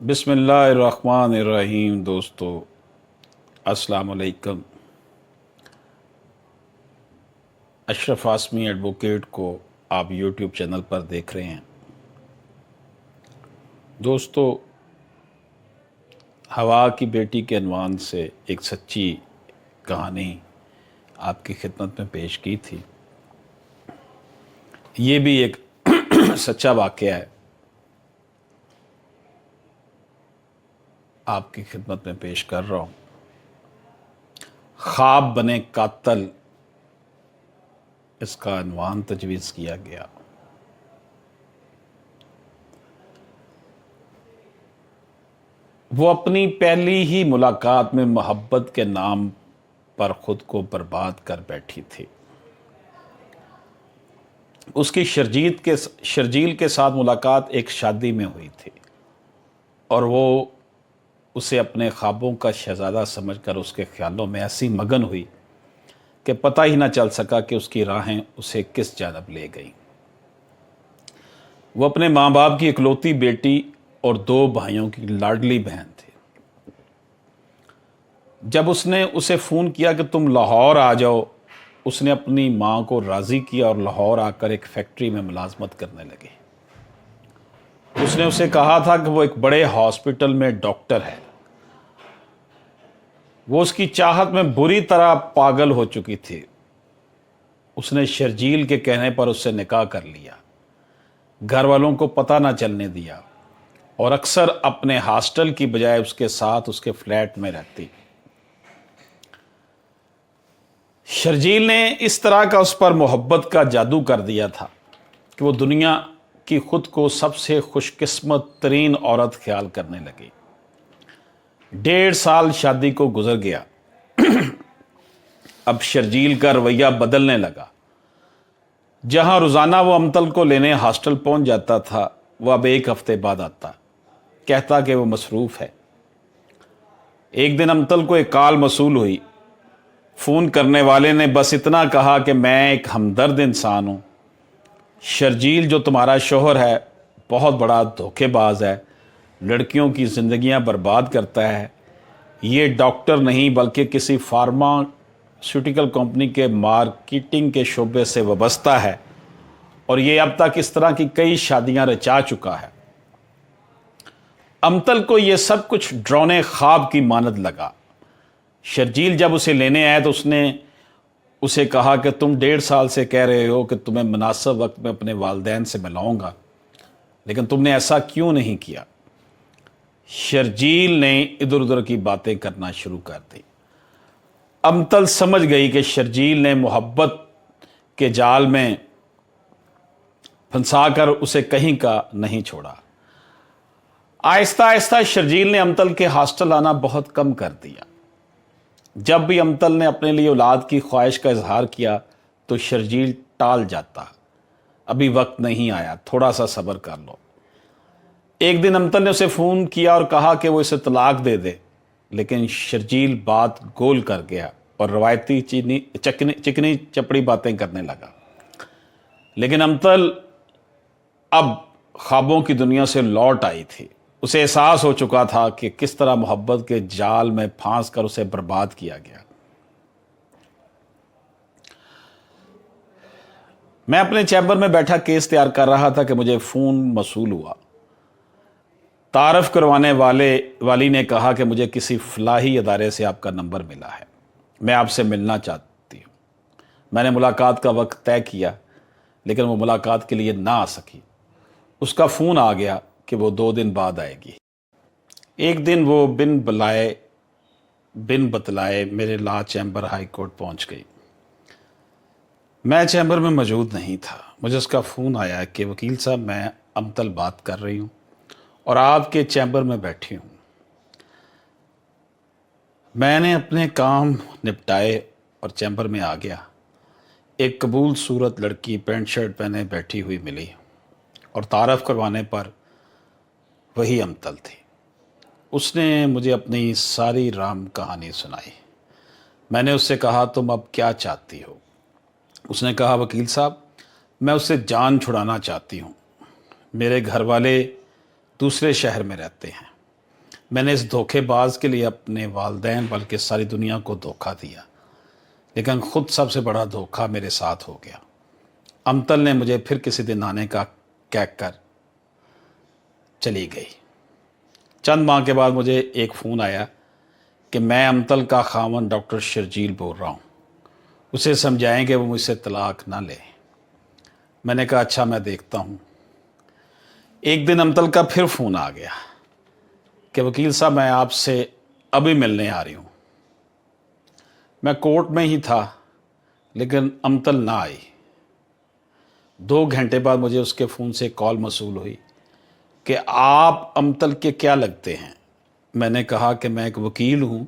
बिस्मिल्लाहिर्रहमानिर्रहीम। दोस्तों अस्सलाम वालेकुम। अशरफ आसमी एडवोकेट को आप यूट्यूब चैनल पर देख रहे हैं। दोस्तों, हवा की बेटी के अनवान से एक सच्ची कहानी आपकी खिदमत में पेश की थी। ये भी एक सच्चा वाक़या है, आपकी खिदमत में पेश कर रहा हूँ। ख्वाब बने कातल, इसका अनवान तजवीज़ किया गया। वो अपनी पहली ही मुलाकात में मोहब्बत के नाम पर ख़ुद को बर्बाद कर बैठी थी। उसकी शर्जील के साथ मुलाकात एक शादी में हुई थी और वो उसे अपने ख्वाबों का शहज़ादा समझकर उसके ख्यालों में ऐसी मगन हुई कि पता ही ना चल सका कि उसकी राहें उसे किस जानब ले गईं। वो अपने माँ बाप की इकलौती बेटी और 2 भाइयों की लाडली बहन थी। जब उसने उसे फ़ोन किया कि तुम लाहौर आ जाओ, उसने अपनी माँ को राज़ी किया और लाहौर आकर एक फैक्ट्री में मुलाजमत करने लगी। उसने उसे कहा था कि वो एक बड़े हॉस्पिटल में डॉक्टर है। वो उसकी चाहत में बुरी तरह पागल हो चुकी थी। उसने शर्जील के कहने पर उससे निकाह कर लिया, घर वालों को पता ना चलने दिया और अक्सर अपने हॉस्टल की बजाय उसके साथ उसके फ्लैट में रहती। शर्जील ने इस तरह का उस पर मोहब्बत का जादू कर दिया था कि वो दुनिया की खुद को सबसे खुशकिस्मत तरीन औरत ख्याल करने लगी। 1.5 साल शादी को गुजर गया। अब शर्जील का रवैया बदलने लगा। जहां रोज़ाना वो अमतल को लेने हॉस्टल पहुंच जाता था, वह अब 1 हफ्ते बाद आता, कहता कि वो मसरूफ़ है। एक दिन अमतल को एक कॉल मसूल हुई। फ़ोन करने वाले ने बस इतना कहा कि मैं एक हमदर्द इंसान हूँ। शर्जील जो तुम्हारा शोहर है बहुत बड़ा धोखेबाज है, लड़कियों की ज़िंदगियां बर्बाद करता है। ये डॉक्टर नहीं बल्कि किसी फार्मास्यूटिकल कंपनी के मार्केटिंग के शोबे से वाबस्ता है और ये अब तक इस तरह की कई शादियां रचा चुका है। अमतल को ये सब कुछ डरावने ख्वाब की मानद लगा। शर्जील जब उसे लेने आया तो उसने उसे कहा कि तुम 1.5 साल से कह रहे हो कि तुम्हें मुनासिब वक्त में अपने वालिदैन से मिलाऊंगा, लेकिन तुमने ऐसा क्यों नहीं किया। शर्जील ने इधर उधर की बातें करना शुरू कर दी। अमतल समझ गई कि शर्जील ने मोहब्बत के जाल में फंसाकर उसे कहीं का नहीं छोड़ा। आहिस्ता आहिस्ता शर्जील ने अमतल के हॉस्टल आना बहुत कम कर दिया। जब भी अमतल ने अपने लिए औलाद की ख्वाहिश का इजहार किया तो शर्जील टाल जाता, अभी वक्त नहीं आया, थोड़ा सा सब्र कर लो। एक दिन अमतल ने उसे फ़ोन किया और कहा कि वो इसे तलाक दे दे, लेकिन शर्जील बात गोल कर गया और रवायती चिकनी चपड़ी बातें करने लगा। लेकिन अमतल अब ख्वाबों की दुनिया से लौट आई थी। उसे एहसास हो चुका था कि किस तरह मोहब्बत के जाल में फांस कर उसे बर्बाद किया गया। मैं अपने चैम्बर में बैठा केस तैयार कर रहा था कि मुझे फ़ोन मसूल हुआ। तारफ़ करवाने वाली ने कहा कि मुझे किसी फलाही अदारे से आपका नंबर मिला है, मैं आपसे मिलना चाहती हूँ। मैंने मुलाकात का वक्त तय किया, लेकिन वो मुलाकात के लिए ना आ सकी। उसका फ़ोन आ गया कि वो 2 दिन बाद आएगी। एक दिन वो बिन बतलाए मेरे ला चैम्बर हाई कोर्ट पहुँच गई। मैं चैम्बर में मौजूद नहीं था। मुझे उसका फ़ोन आया कि वकील साहब, मैं अमतल बात कर रही हूँ और आपके चैम्बर में बैठी हूँ। मैंने अपने काम निपटाए और चैम्बर में आ गया। एक कबूल सूरत लड़की पैंट शर्ट पहने बैठी हुई मिली और तारफ़ करवाने पर वही अमतल थी। उसने मुझे अपनी सारी राम कहानी सुनाई। मैंने उससे कहा, तुम अब क्या चाहती हो। उसने कहा, वकील साहब, मैं उससे जान छुड़ाना चाहती हूँ। मेरे घर वाले दूसरे शहर में रहते हैं। मैंने इस धोखेबाज के लिए अपने वालदैन बल्कि सारी दुनिया को धोखा दिया, लेकिन ख़ुद सबसे बड़ा धोखा मेरे साथ हो गया। अमतल ने मुझे फिर किसी दिन आने का कहकर चली गई। चंद माह के बाद मुझे एक फ़ोन आया कि मैं अमतल का खामन डॉक्टर शर्जील बोल रहा हूँ, उसे समझाएं कि वो मुझसे तलाक ना ले। मैंने कहा अच्छा, मैं देखता हूँ। एक दिन अमतल का फिर फ़ोन आ गया कि वकील साहब मैं आपसे अभी मिलने आ रही हूँ। मैं कोर्ट में ही था, लेकिन अमतल ना आई। 2 घंटे बाद मुझे उसके फ़ोन से कॉल मौसूल हुई कि आप अमतल के क्या लगते हैं। मैंने कहा कि मैं एक वकील हूँ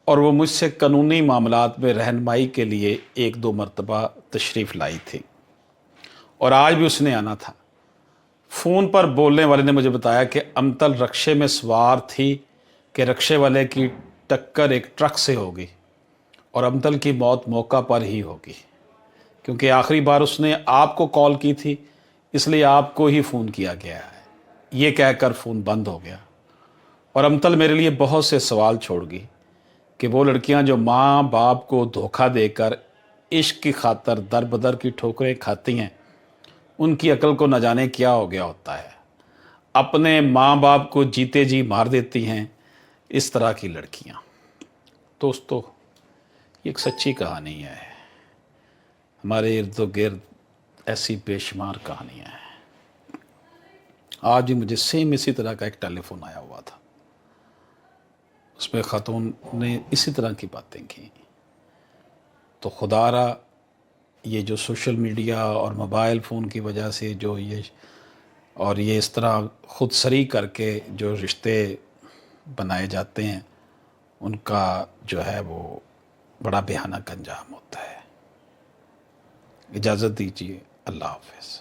और वो मुझसे कानूनी मामलात में रहनुमाई के लिए 1-2 मरतबा तशरीफ़ लाई थी और आज भी उसने आना था। फ़ोन पर बोलने वाले ने मुझे बताया कि अमतल रक्शे में सवार थी कि रक्शे वाले की टक्कर एक ट्रक से होगी और अमतल की मौत मौका पर ही होगी, क्योंकि आखिरी बार उसने आपको कॉल की थी, इसलिए आपको ही फ़ोन किया गया है। ये कहकर फ़ोन बंद हो गया और अमतल मेरे लिए बहुत से सवाल छोड़ गई कि वो लड़कियां जो माँ बाप को धोखा देकर इश्क की खातर दर बदर की ठोकरें खाती हैं, उनकी अकल को न जाने क्या हो गया होता है। अपने माँ बाप को जीते जी मार देती हैं इस तरह की लड़कियां। दोस्तों, ये एक सच्ची कहानी है। हमारे इर्द गिर्द ऐसी बेशुमार कहानियां हैं। आज भी मुझे सेम इसी तरह का एक टेलीफोन आया हुआ था, उसमें ख़ातून ने इसी तरह की बातें की। तो खुदारा ये जो सोशल मीडिया और मोबाइल फ़ोन की वजह से जो ये इस तरह ख़ुद सरी करके जो रिश्ते बनाए जाते हैं, उनका जो है वो बड़ा भयानक अंजाम होता है। इजाज़त दीजिए। अल्लाह हाफ़िज़।